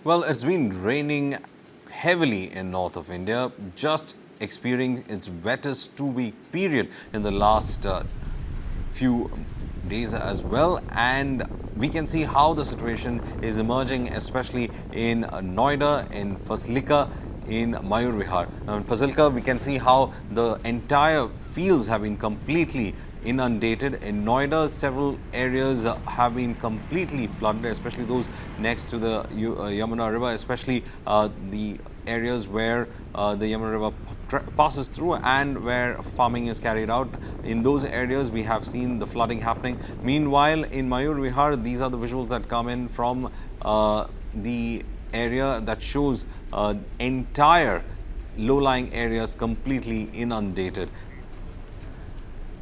Well, it's been raining heavily in north of India, just experiencing its wettest two-week period in the last few days as well, and we can see how the situation is emerging, especially in Noida, in Faslika, in Mayur Vihar. Now in Fasilka, we can see how the entire fields have been completely inundated. In Noida, several areas have been completely flooded, especially those next to the Yamuna River, especially the areas where the Yamuna River passes through and where farming is carried out. In those areas, we have seen the flooding happening. Meanwhile, in Mayur Vihar, these are the visuals that come in from the area that shows entire low-lying areas completely inundated.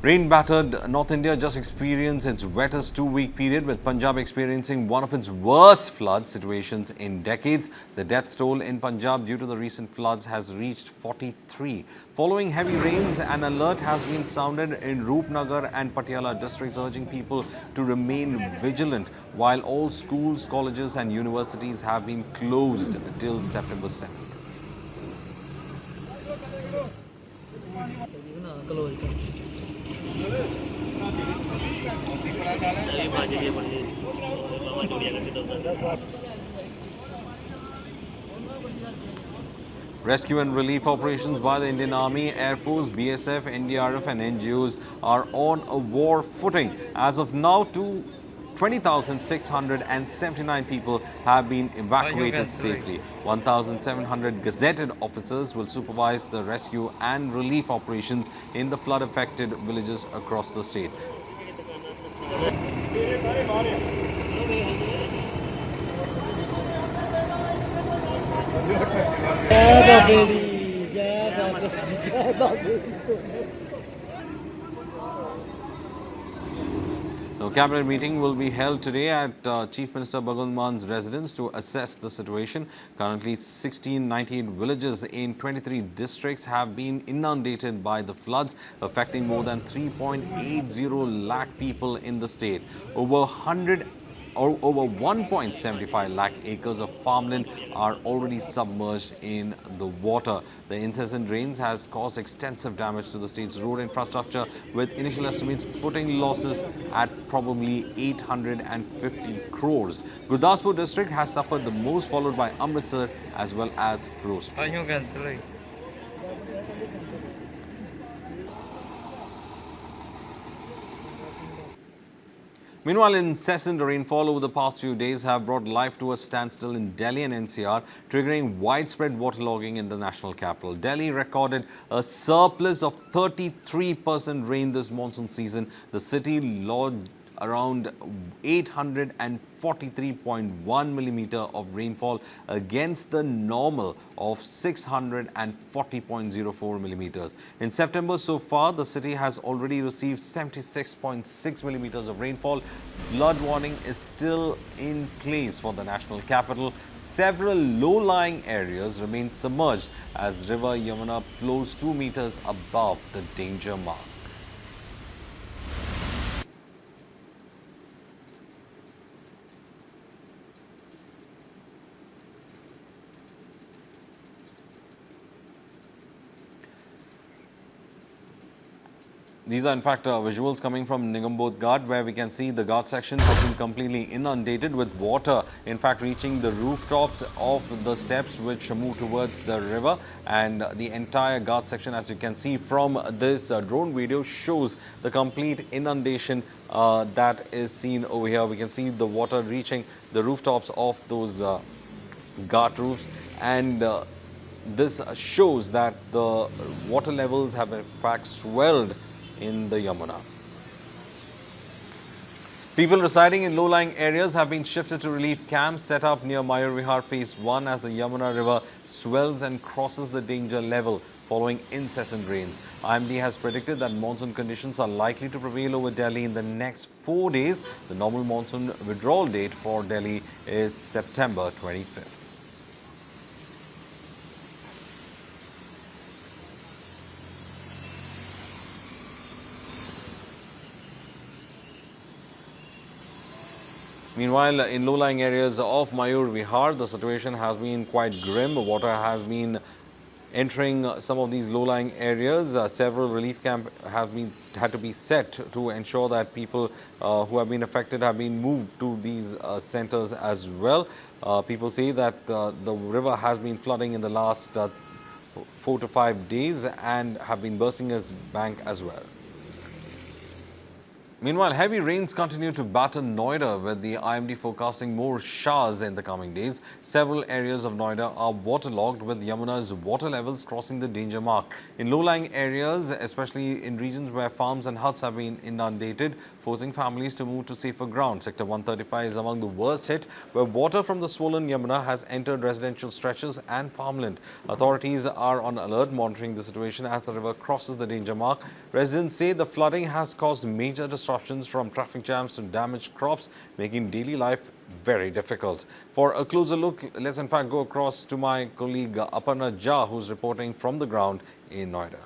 Rain-battered North India just experienced its wettest two-week period, with Punjab experiencing one of its worst flood situations in decades. The death toll in Punjab due to the recent floods has reached 43. Following heavy rains, an alert has been sounded in Roopnagar and Patiala districts, urging people to remain vigilant, while all schools, colleges and universities have been closed till September 7th. Rescue and relief operations by the Indian Army, Air Force, BSF, NDRF and NGOs are on a war footing. As of now, 20,679 people have been evacuated safely. 1,700 gazetted officers will supervise the rescue and relief operations in the flood-affected villages across the state. Now, cabinet meeting will be held today at Chief Minister Bhagwant Mann's residence to assess the situation. Currently, 1698 villages in 23 districts have been inundated by the floods, affecting more than 3.80 lakh people in the state. Over 1.75 lakh acres of farmland are already submerged in the water. The incessant rains has caused extensive damage to the state's road infrastructure, with initial estimates putting losses at probably 850 crores. Gurdaspur district has suffered the most, followed by Amritsar as well as Firozpur. Meanwhile, incessant rainfall over the past few days have brought life to a standstill in Delhi and NCR, triggering widespread waterlogging in the national capital. Delhi recorded a surplus of 33% rain this monsoon season. The city logged around 843.1 millimeter of rainfall against the normal of 640.04 millimeters. In September so far, the city has already received 76.6 millimeters of rainfall. Flood warning is still in place for the national capital. Several low-lying areas remain submerged as River Yamuna flows 2 meters above the danger mark. These are in fact visuals coming from Nigambodh Ghat, where we can see the Ghat section has been completely inundated with water, in fact reaching the rooftops of the steps which move towards the river. And the entire Ghat section, as you can see from this drone video, shows the complete inundation that is seen over here. We can see the water reaching the rooftops of those Ghat roofs, and this shows that the water levels have in fact swelled in the Yamuna. People residing in low-lying areas have been shifted to relief camps set up near Mayur Vihar Phase-1 as the Yamuna River swells and crosses the danger level following incessant rains. IMD has predicted that monsoon conditions are likely to prevail over Delhi in the next 4 days. The normal monsoon withdrawal date for Delhi is September 25th. Meanwhile, in low-lying areas of Mayur Vihar, the situation has been quite grim. Water has been entering some of these low-lying areas. Several relief camps had to be set to ensure that people who have been affected have been moved to these centers as well. People say that the river has been flooding in the last 4 to 5 days and have been bursting its bank as well. Meanwhile, heavy rains continue to batter Noida, with the IMD forecasting more showers in the coming days. Several areas of Noida are waterlogged, with Yamuna's water levels crossing the danger mark. In low-lying areas, especially in regions where farms and huts have been inundated, forcing families to move to safer ground. Sector 135 is among the worst hit, where water from the swollen Yamuna has entered residential stretches and farmland. Authorities are on alert, monitoring the situation as the river crosses the danger mark. Residents say the flooding has caused major disruptions, from traffic jams to damaged crops, making daily life very difficult. For a closer look, let's in fact go across to my colleague Aparna Jha, who's reporting from the ground in Noida.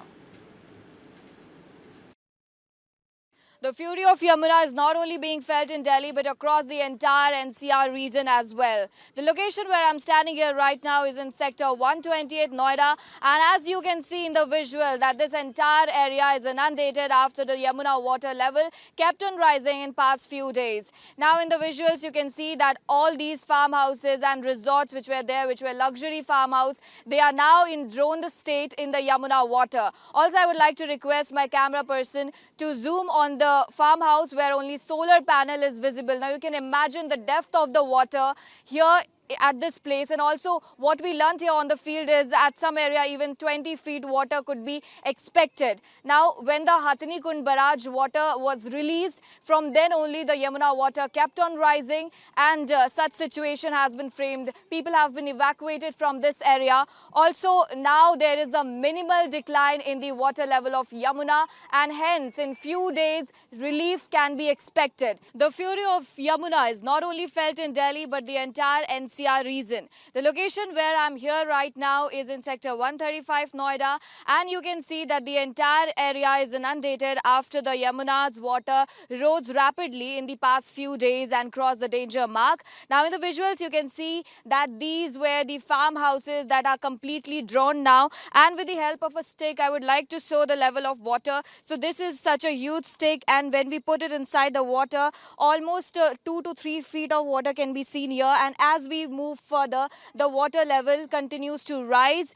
The fury of Yamuna is not only being felt in Delhi but across the entire NCR region as well. The location where I'm standing here right now is in sector 128 Noida, and as you can see in the visual that this entire area is inundated after the Yamuna water level kept on rising in past few days. Now in the visuals you can see that all these farmhouses and resorts which were there, which were luxury farmhouse, they are now in droned state in the Yamuna water. Also, I would like to request my camera person to zoom on the farmhouse where only solar panel is visible. Now you can imagine the depth of the water here at this place, and also what we learnt here on the field is at some area even 20 feet water could be expected. Now when the Hathani Kund barrage water was released, from then only the Yamuna water kept on rising, and such situation has been framed. People have been evacuated from this area. Also now there is a minimal decline in the water level of Yamuna, and hence in few days relief can be expected. The fury of Yamuna is not only felt in Delhi but the entire NCR region. The location where I'm here right now is in sector 135 Noida, and you can see that the entire area is inundated after the Yamuna's water rose rapidly in the past few days and crossed the danger mark. Now in the visuals you can see that these were the farmhouses that are completely drawn now, and with the help of a stick I would like to show the level of water. So this is such a huge stick, and when we put it inside the water, almost 2 to 3 feet of water can be seen here, and as we move further the water level continues to rise.